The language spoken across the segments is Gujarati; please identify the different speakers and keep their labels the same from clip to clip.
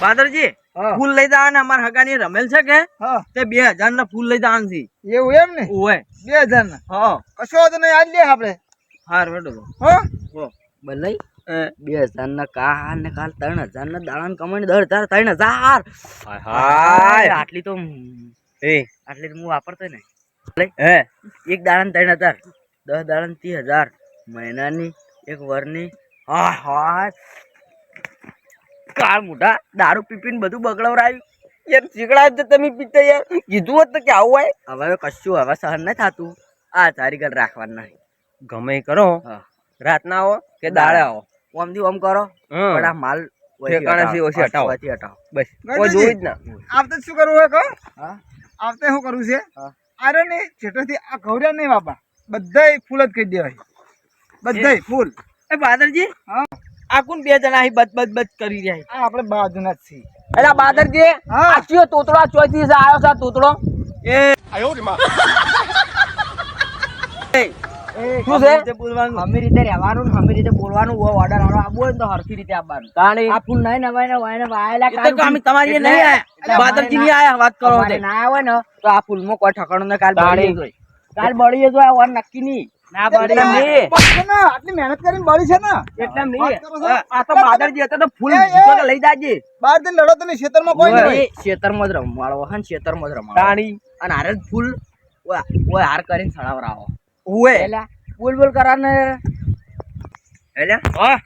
Speaker 1: બાદરજી ફૂલ લઈ જવા ને અમાર હગાની રમેલ છે કે તે 2000 ના ફૂલ લઈ જવાનું છે
Speaker 2: એવું એમ ને
Speaker 1: ઓય
Speaker 2: 2000 ના
Speaker 1: હા
Speaker 2: કશો તો નહીં આજ લે આપણે
Speaker 1: હાર હેડો
Speaker 2: હો
Speaker 3: બલઈ 2000 ના કાલ ને કાલ 3000 ના દાડા કમાણી 3000
Speaker 1: હાય
Speaker 3: આટલી તો
Speaker 1: એ
Speaker 3: આટલી તો હું વાપરતો ને હે એક દાડા 3000 10 દાડા 30000 મહિનાની એક વરની હા હા કાળ મોટા દારૂ પીપીને બધું બગડવરાયું
Speaker 1: યાર ચીકડા જ તમે પીતા યાર કીધું હોત તો કે આવું હોય
Speaker 3: હવે કશું હવે સહન નહીં થતું આ તારી ઘર રાખવાના નહીં
Speaker 1: ગમે ઈ કરો
Speaker 3: હા
Speaker 1: રાતના આવો કે દાડે આવો
Speaker 3: ઓમથી ઓમ કરો પણ આ માલ
Speaker 1: ઠેકાણે થી ઓછી હટાવો.
Speaker 3: હટાવો
Speaker 1: બસ કોઈ જોઈ જ ના
Speaker 2: આવતે શું કરવું હોય કહો
Speaker 3: હા
Speaker 2: આવતે શું કરવું છે
Speaker 3: હા.
Speaker 2: અરે ને છેટોથી આ ઘવર્યા નહીં બાપા બધાય ફૂલ જ કહી દેવાય બધાય ફૂલ
Speaker 1: એ બાદરજી
Speaker 2: હા
Speaker 1: આ કોણ બે જણા અહીં બચ બચ બચ કરી રહ્યા
Speaker 2: આ આપણે બાજુના જ છીએ
Speaker 1: એલા બાદરજી
Speaker 2: હા.
Speaker 1: આ કયો તોતડો ચોથી છે આયો છે આ તોતડો એ શું છે
Speaker 3: તે બોલવાનું હમી રીતે રહેવાનું ને હમી રીતે બોલવાનું ઓર્ડર આનો આબો હોય ને તો હરખી રીતે આપવાનું
Speaker 1: તાણી
Speaker 3: આ ફૂલ નહીં નવાય ને વાયને વાયેલા
Speaker 1: એ તો અમે તમારી એ નહીં આયા બાદરજી નહીં આયા વાત કરો
Speaker 3: તમારે
Speaker 1: તે
Speaker 3: ના આવે ને તો આ ફૂલમાં કોઈ ઠકાણું ને કાલ
Speaker 1: તાણી.
Speaker 3: બળી જાય કાલ બળી જાય ઓર નક્કી નહીં ના બળી
Speaker 1: એટલે
Speaker 3: નહીં.
Speaker 1: નહીં.
Speaker 2: બસ છે ને આટલી મહેનત કરીને બળી છે ને
Speaker 3: એટલે
Speaker 2: વાત
Speaker 3: નહીં
Speaker 2: કરો છો?
Speaker 1: આ તો બાદરજી હતા તો ફૂલ
Speaker 2: એ, એ.
Speaker 1: જીતો કે લઈ જાજે
Speaker 2: બહાર થી લડો તમે ખેતરમાં કોઈ
Speaker 1: ઓય.
Speaker 2: નહીં
Speaker 3: ખેતરમાં જ રમવાળો હે ને ખેતરમાં જ રમવાળો
Speaker 1: તાણી
Speaker 3: અને હારે જ ફૂલ ઓય હાર કરીને સડાવરાવો
Speaker 1: ઓએ
Speaker 3: એટલે બોલ બોલ કરાને
Speaker 1: એટલે હા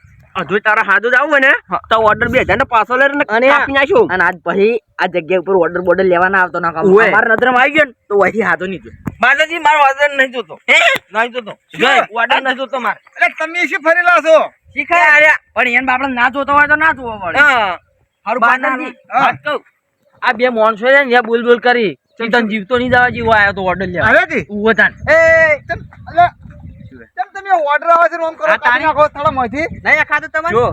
Speaker 1: હજુ તારા હાજુ જ આવું ને તો ઓર્ડર 2000 ને પાછો લઈને
Speaker 3: અને
Speaker 1: કાપી નાખ્યો
Speaker 3: અને આજ પછી આ જગ્યા ઉપર ઓર્ડર બોર્ડર લેવાના આવતો ના કામ
Speaker 1: ઓય.
Speaker 3: મારા નજરમાં આવી ગયો ને તો વહીથી હાથો નહીં જોયો.
Speaker 1: બાદરજી મારો ઓર્ડર નહીં જોતો નહીં જોતો જોઈ ઓર્ડર નહીં જોતો માર
Speaker 2: એટલે તમે શું ફરેલા છો
Speaker 3: શીખાય આર્યા. પણ એને બાપડે ના જોતો હોય તો ના જોવો પડે
Speaker 1: હા
Speaker 3: હારું
Speaker 1: બાદરજી
Speaker 2: હા.
Speaker 1: વાત કહું આ બે માણસો છે ને બોલ બોલ કરી તને જીવતો નહીં જવા જેવો આયો તો ઓર્ડર લેવા
Speaker 2: અરે જી
Speaker 1: ઉવો તાન
Speaker 2: એ ચમ એટલે ચમ તમે ઓર્ડર આવે છે ને આમ કરો
Speaker 1: આ તારી-
Speaker 2: કાપી નાખો થોડા મોંથી
Speaker 1: નહીં ખાતો તમારે જો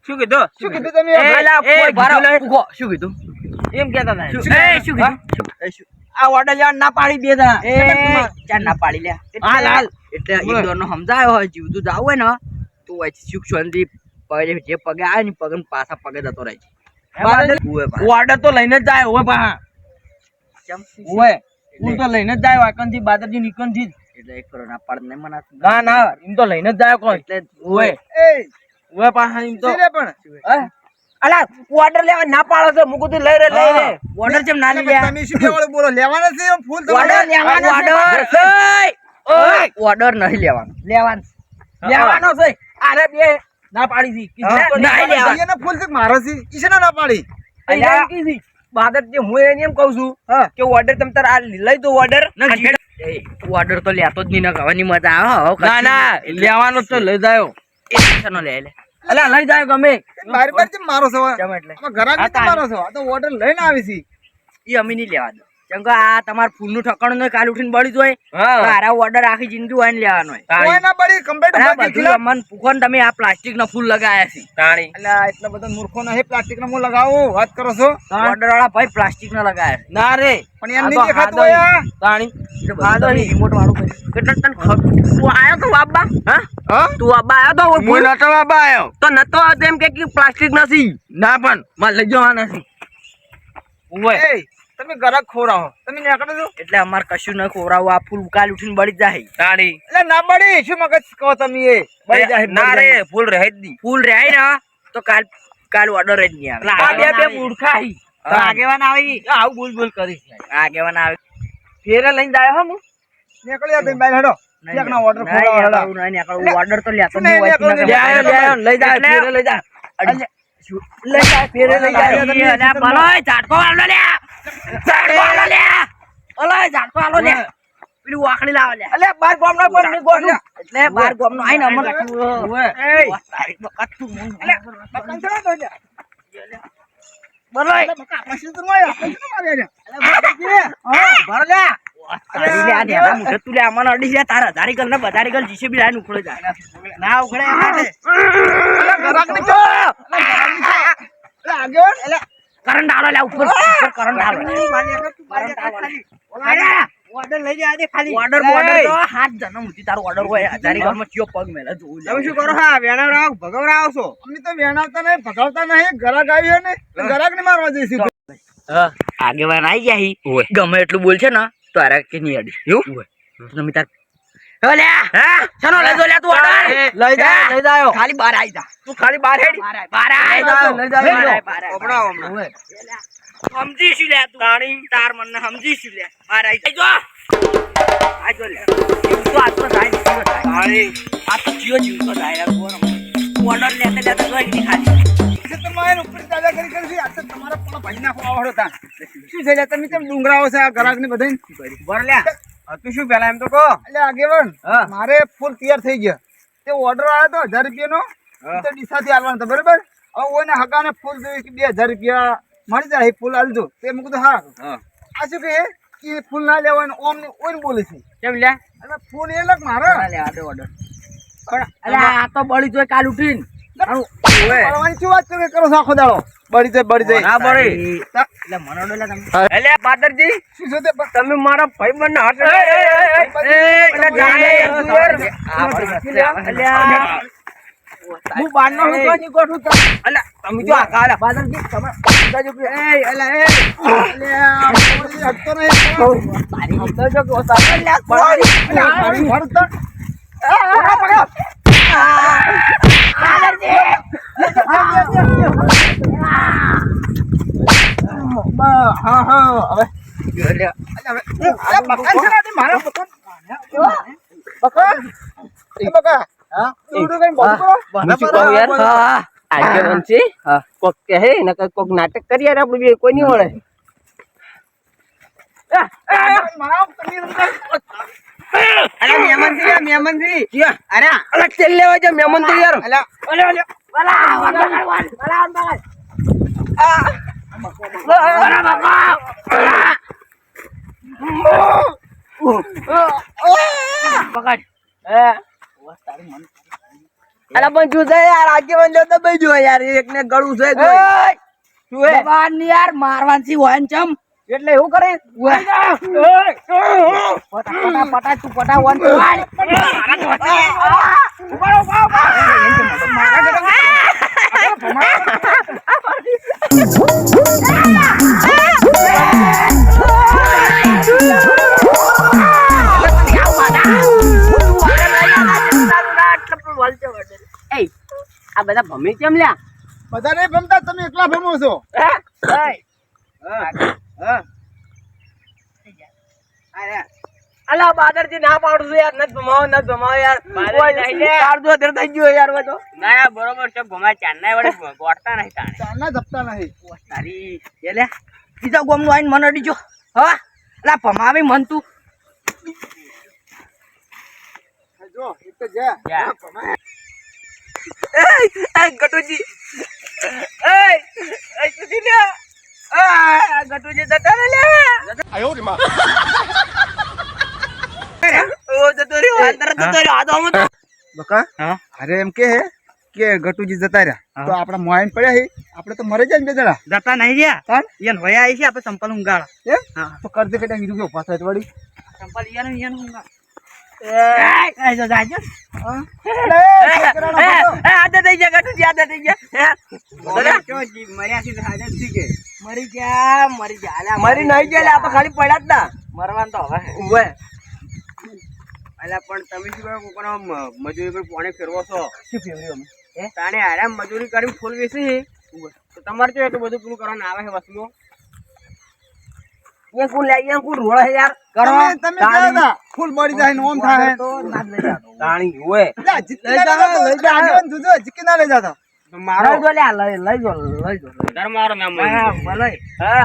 Speaker 1: શું કીધું
Speaker 2: શું કીધું તમે
Speaker 1: એ,
Speaker 3: પેલા
Speaker 1: એ,
Speaker 3: કોઈ
Speaker 1: ભારો,
Speaker 3: કીધું નહીં. ઊભો. શું કીધું
Speaker 1: એમ કેતા હતા
Speaker 3: શું
Speaker 1: શું
Speaker 3: કીધું?
Speaker 1: કીધું આ ઓર્ડર લેવા ના પાડી બે જણા
Speaker 3: એ ચાર ના પાડી લે
Speaker 1: હાલ, હાલ.
Speaker 3: એટલે એક દોરનો સમજાયો હોય જીવતું જાવ હોય ને તો અહીંથી સુખ શાંતિ પગે જે પગે આવે ને પગે પાછા પગે જતો રહે છે
Speaker 1: ઓર્ડર તો લઈને જ જાય હોય પા
Speaker 3: કેમ?
Speaker 1: હોય હું તો લઈને જ જાય વાકનથી બાદરજી નિકનથી
Speaker 3: એટલે એક કરો ના પાડ નહીં મનાતું.
Speaker 1: ના ના એમ તો લઈને જ જાય કોઈ
Speaker 3: એટલે
Speaker 1: હોય
Speaker 2: એ
Speaker 1: હોય પા એમ તો
Speaker 2: સીરે પણ
Speaker 1: અલા ઓર્ડર લેવા ના પાડો છે મુકુ તું લઈ રે
Speaker 3: ઓર્ડર જેમ ના
Speaker 2: એટલે
Speaker 3: લે
Speaker 2: તમે શું કહેવાળું બોલો લેવાના છે એમ ફૂલ
Speaker 3: ઓર્ડર
Speaker 2: તમારે
Speaker 3: લેવાનો ઓર્ડર નહીં લેવાનો
Speaker 1: લેવાનો છે અરે બે ના પાડી છી કીધું તો
Speaker 3: ના
Speaker 1: નહીં
Speaker 3: લેવા.
Speaker 1: લેવા.
Speaker 2: એના ફૂલ થી મારો છે ઈશના ના પાડી
Speaker 1: અલ્યા, એમ કીધી. બાદરજી હું એને એમ કહું છું
Speaker 2: હા
Speaker 1: કે ઓર્ડર તમ તાર આ લઈ દો ઓર્ડર
Speaker 3: ઓર્ડર તો લેતો જ નહીં ને કહેવાની મજા આવે હવે
Speaker 1: ના ના લેવાનો જ તો લઈ જાયો
Speaker 3: એનો લે લે
Speaker 1: અલ્યા લઈ જાય ગમે
Speaker 2: બાર બાર કેમ મારો છો
Speaker 3: કેમ એટલે
Speaker 2: આમાં ઘરાક
Speaker 3: આ
Speaker 2: કેમ મારો છો આ તો ઓર્ડર લઈને આવી છે
Speaker 3: એ અમે નહીં લેવા દો કેમ કે આ તમાર ફૂલનું ઠકાણું નહીં કાલ ઉઠીને બળી જાય
Speaker 1: હા
Speaker 3: તારા ઓર્ડર આખી જિંદગી હોય ને લેવાનો હોય
Speaker 2: કોઈ ના પડી કમ્પ્લીટ
Speaker 3: આ
Speaker 2: બાકી
Speaker 3: બધું અમન પૂકો ને તમે આ પ્લાસ્ટિક ના ફૂલ લગાયા છે
Speaker 1: તાણી
Speaker 2: એટલે એટલા બધા મૂર્ખો ના હે પ્લાસ્ટિક ના હું લગાવો વાત કરો છો
Speaker 3: ઓર્ડર વાળા ભાઈ પ્લાસ્ટિક ના લગાયા છે
Speaker 1: ના રે
Speaker 2: પણ એમ નહીં દેખાતું હોય આ.
Speaker 1: તાણી
Speaker 3: આ રિમોટ વાળું કર્યું. કેટલા તને ખબર તું આયો તો બાબા
Speaker 1: હા
Speaker 3: હા તું બાબા આયો તો
Speaker 1: હું નતો બાબા આયો તો નતો તેમ કે પ્લાસ્ટિક નથી ના પણ માર લઈ જવા નથી ઓય
Speaker 2: એ તમે ઘરાક ખોરાવો તમે નીકળો છો
Speaker 3: એટલે અમાર કશું ન ખોરાવું આ ફૂલ કાલ ઉઠીને બળી જાય
Speaker 1: તાણી
Speaker 2: એટલે ના પડી શું મગજ કહો તમે એ બળી જાય
Speaker 1: ના રે ફૂલ રહે જ દી
Speaker 3: ફૂલ રહે ને તો કાલ ઓર્ડર જ નહીં આવે
Speaker 1: આ બે બે મૂર્ખા હી
Speaker 3: તો આગેવાન આવી
Speaker 1: આવું બોલ બોલ કરી
Speaker 3: આગેવાન આવે
Speaker 1: ફેરે લઈને જાય હો હું
Speaker 2: નીકળી જા તમે બહાર હેડો ક્યાંક ના ઓર્ડર ખોરાવો હેડો
Speaker 3: ઓર્ડર તો લેતો
Speaker 2: નહીં,
Speaker 3: નહીં
Speaker 2: નહીં,
Speaker 1: લે આયો, લે આયો, લઈ જાય
Speaker 3: એટલે-
Speaker 1: ફેરે લઈ જાય
Speaker 3: લઈ જાય ફેરે લઈ જાય
Speaker 2: તમે
Speaker 3: અલ્યા, ભલોય, ઝાટકો આલો લે ઝાટકો આલો લે ઓલોય, ઝાટકો આલો લે પેલી વાકડી લાવો લે
Speaker 1: અલે બાર ગામનો પણ નહીં ગોઠું
Speaker 3: એટલે બાર ગામનો આઈને અમર
Speaker 1: ઓય.
Speaker 3: તારીખ બકાત તું મને
Speaker 2: બકાન ચડો તો જા.
Speaker 3: ભલોય.
Speaker 2: એટલે બકા પછી તો મારે આપણે શું મારે જા. હા
Speaker 3: ભર લે તારી લે આ નેડા મુઠે તું લે અમને અડી લે તારા ધારી ગલ ને બધારી ગલ જીસીબી લાઈન ઉખડે જાય ના ઉખડે એમ
Speaker 2: એટલે ઘરાક ની ચો એટલે આગળ એટલે
Speaker 3: કરંટ આલો લે ઉપર કરંટ આલો
Speaker 2: મારી આગળ તું મારી આગળ ખાલી. ઓલા
Speaker 3: ઓર્ડર લઈ જા દે ખાલી
Speaker 1: Order
Speaker 3: એ,
Speaker 1: બોર્ડર તો
Speaker 3: હાથ જન્મ સુધી તારો ઓર્ડર હોય હજારી ઘરમાં ચિયો પગ મેલે જોવું
Speaker 2: તમે શું કરો હા વેણાવરાવ ભગાવરાવ છો અમે તો વેણાવતા નહીં ભગાવતા નહીં ગ્રાહક આવ્યો ને ગ્રાહક ને મારવા જઈશું
Speaker 3: આગેવાન આવી ગયા હી ગમે એટલું બોલ છે ને તો આરા કે નહીં અડી એવું તમે તાર ચલો લઈ જો લે તું ઓર્ડર
Speaker 1: લઈ જાયો
Speaker 3: ખાલી બહાર આવી જા
Speaker 1: તું ખાલી બહાર હેડ
Speaker 3: બહાર
Speaker 1: લઈ જાયો
Speaker 2: હમણાં હમણાં
Speaker 3: સમજીશું લે તું તાર મને સમજીશું લે બહાર આવી જો આ જો લે જીવતો આ તો જાય આ તો જીવતો જાય ઓર્ડર લેતા જોઈ નહીં ખાલી
Speaker 2: તમારે ઉપર દાદા કરી કરી આ તો તમારા પણ ભાઈ નાખો આવડો તા શું છે લે તમે કેમ ડુંગરાઓ છે આ ગ્રાહક ને બધાને
Speaker 1: બર લે તું શું પેલા એમ તો કહો
Speaker 2: એટલે આગેવાન
Speaker 1: હા.
Speaker 2: મારે ફૂલ તૈયાર થઈ ગયા તે ઓર્ડર આવ્યો તો 1000 રૂપિયાનો તો ડીસાથી આલવાનો હતો બરાબર હવે ઓને હગાને ફૂલ જોઈએ કે 2000 રૂપિયા મળી જાય ફૂલ આલજો તે મેં કીધું હા આ શું કહે કે ફૂલ ના લેવાનું ઓમ ને ઓન બોલે છે
Speaker 1: કેમ લે
Speaker 2: અને ફૂલ એ લગ મારો
Speaker 3: લે આ દે ઓર્ડર પણ અલે આ તો બળી જોઈ કાલ ઉઠીને
Speaker 2: પડવાની શું વાત કરો છો આખો દાડો બળી જાય
Speaker 1: ના બળી
Speaker 3: એટલે મને ઓર્ડર લે તમે
Speaker 1: એટલે પાદરજી
Speaker 2: શું છે તે
Speaker 1: તમે મારા ભાઈબંધને હાથ
Speaker 3: હું બારનો હું તો નહીં ગોઠું તો
Speaker 1: તમે જો આ કાળા
Speaker 3: બાદરજી તમે
Speaker 2: હટતો નહીં
Speaker 3: તારી અંદર જો કે ઓતા લે બાદરજી
Speaker 2: હા હા હવે મારા બકા હા
Speaker 1: આગેવાન છે કોક કહે ને કોક નાટક કરીએ આપણે બે કોઈ નહીં મળે અરે તેલ લેવા જા મહેમાન તો યાર અલા પણ જોજે યાર આગેવાન જો તો ભાઈ જો યાર એક ને ગળું છે શું હે
Speaker 3: બાર ની યાર મારવાનથી હોય ને ચમ
Speaker 1: એટલે એવું કરે
Speaker 3: પટા પટા તું પટા વન
Speaker 1: આ બધા ભમી કેમ લ્યા
Speaker 2: બધા નહીં ભમતા તમે એકલા ભમો છો
Speaker 1: અલા બાદરજી ના પાડું છું યાર નત ભમાવો યાર ચારજો અધર થઈ ગયો યાર બધો ના યાર બરોબર છે ભમાય ચારના વડે ગોટતા નહીં તાણે
Speaker 2: ચારના જપતા નહીં
Speaker 3: તારી લે બીજા ગોમનું આઈને મને અડીજો હા અલા ભમાવી મન તું
Speaker 2: જો એક તો જા
Speaker 1: ગટુજી ગટુજી લે ગટુજી જતા રે લે ઓ જતો રહ્યો અંદર જતો રહ્યો આ તો હું
Speaker 2: બકા
Speaker 3: હા
Speaker 2: અરે એમ કે ગટુજી જતા રહ્યા તો આપડા મોઈન પડ્યા હે આપણે તો મરી જાય ને બે જણા
Speaker 3: જતા નહીં ગયા
Speaker 2: હા
Speaker 3: ઈયન હોય આવી છે આપણે સંપલ ઊંઘાડા
Speaker 2: એમ તો કરજે કે કીધું કે પાછા વળી
Speaker 3: સંપલ ઈયન ઊંઘાડા
Speaker 1: આદત થઈ ગયા ગટુજી આદત થઈ ગયા
Speaker 3: મરી ગયા
Speaker 1: મરી નહીં ગયા આપણે ખાલી પડ્યા જ ના
Speaker 3: મરવાનું તો હવે
Speaker 1: ઉવે
Speaker 4: અલા પણ તમે શું કરો કોકનો મજૂરી પર પોણે ફેરવો છો
Speaker 1: શું ફેવર્યું અમે
Speaker 4: તાણે આરામ મજૂરી કરી ફૂલ વેચી તો તમારે તો એટલું બધું પૂરું કરવાનું આવે છે વસ્તુઓ
Speaker 1: એ કોણ લે એ કોણ રોળે યાર કરો
Speaker 2: તમે ગયા હતા ફૂલ મરી જાય ને ઓમ થાય
Speaker 3: તો ના જ લઈ જાતો
Speaker 1: તાણી હોય
Speaker 2: લઈ જા જોજો જીકી ના લઈ જાતો
Speaker 4: તો મારો
Speaker 3: લઈ જો લે લઈ જો
Speaker 4: દર મારો મેમ
Speaker 3: ભલે હા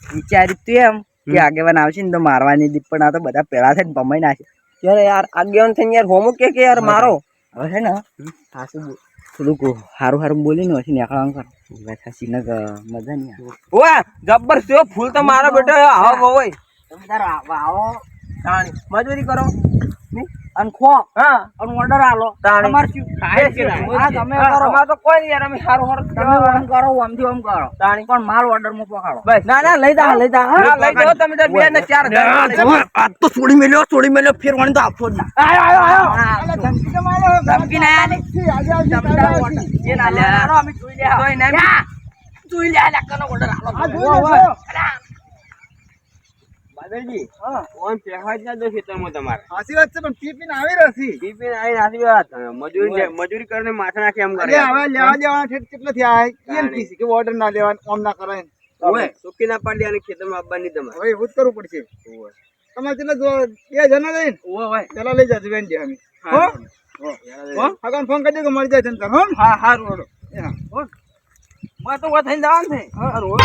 Speaker 3: વિચાર્યું તું એમ કે આગેવાન આવશે ને તો મારવાની દીપ પણ આ તો બધા પેલા થઈને ભમાઈ નાખે
Speaker 1: ત્યારે યાર આગેવાન થઈને યાર હોમો કે યાર મારો
Speaker 3: હવે છે ને ખાસું થોડુંક સારું બોલીને પછી નીકળવાનું કર ખાસી ને મજા નહીં આવે
Speaker 1: ઓય જબ્બર છે ફૂલ તો મારો બેટો હા હોય
Speaker 3: તમે તારો આવો
Speaker 1: તાણી મજૂરી કરો
Speaker 3: અને ખો
Speaker 1: હા
Speaker 3: અને ઓર્ડર આલો
Speaker 1: તાણે.
Speaker 3: તમારે શું
Speaker 1: ખાય છે ને.
Speaker 3: હા, તમે
Speaker 1: હા,
Speaker 3: કરો
Speaker 1: અમારે તો કોઈ નહીં યાર, અમે હારું હારું
Speaker 3: તમે ઓમ કરો ઓમથી ઓમ કરો
Speaker 1: તાણી.
Speaker 3: પણ માલ ઓર્ડર માં પકાડો
Speaker 1: બસ.
Speaker 3: ના ના લઈ જા
Speaker 1: હા, લઈ જાઓ તમે તો 2 ને 4 લઈ જાઓ.
Speaker 3: આ તો છોડી મેલ્યો ફેરવાની તો આપો જ ના
Speaker 2: અલા, ધમકી તો મારો.
Speaker 3: ધમકી ના આલે.
Speaker 2: આજે આવશે, કાલે આવશે.
Speaker 3: એ ના લે અમે જોઈ લે
Speaker 1: તોય નહીં.
Speaker 3: જોઈ લે આ કનો ઓર્ડર આલો
Speaker 2: આ જોઈ લેજો.
Speaker 4: બાદલજી
Speaker 2: હા,
Speaker 4: ઓમ પહેવા જ ના દો ખેતરમાં તમારે
Speaker 2: સાચી વાત છે, પણ પી પીને આવી રહી.
Speaker 4: ટીપીને આવીને આટલી વાત મજૂરી કરીને માથા નાખી એમ કરે
Speaker 2: એટલે હવે લેવા દેવાના ઠેઠ કેટલા થયા કેમ કીધી કે ઓર્ડર ના લેવાનું ઓમ ના કરાય
Speaker 4: ઓય સુકી ના પાડી અને ખેતરમાં આવવાની તમારે
Speaker 2: હવે એવું જ કરવું પડશે તમારે કેટલા જો 2 જણા લઈને પેલા લઈ જાજો બેન અમે હો હો આગળ ફોન કરી દે કે મળી જાય છે ને હો
Speaker 1: હા હારું હેડો.
Speaker 2: એ હા હો
Speaker 1: મેં તો થઈને જવાનું છે. હારું.